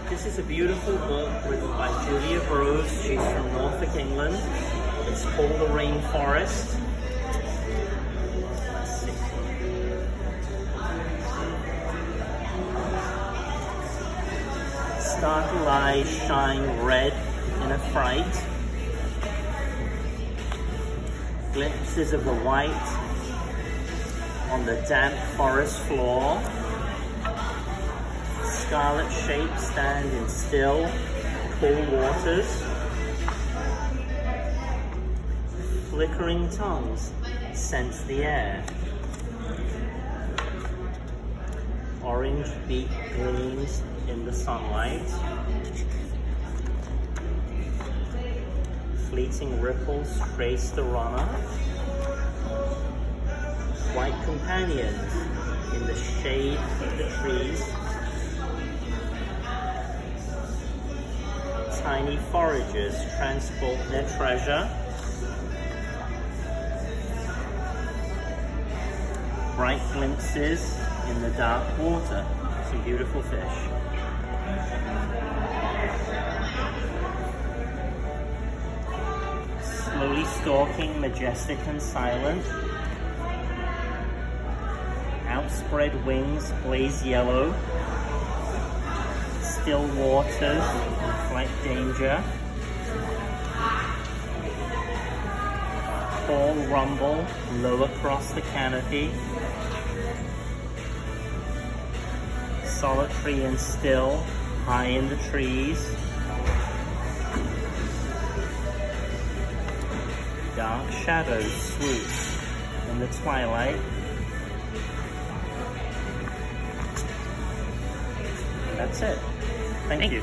This is a beautiful book written by Julia Groves. She's from Norfolk, England. It's called The Rainforest. Let's see. Startled eyes shine red in a fright. Glimpses of the white on the damp forest floor. Scarlet shapes stand in still, cool waters. Flickering tongues sense the air. Orange beak gleams in the sunlight. Fleeting ripples trace the runner. White companions in the shade of the trees. Tiny foragers transport their treasure. Bright glimpses in the dark water. Some beautiful fish. Slowly stalking, majestic and silent. Outspread wings blaze yellow. Still waters reflect danger. Tall rumble low across the canopy. Solitary and still, high in the trees. Dark shadows swoop in the twilight. And that's it. Thank you.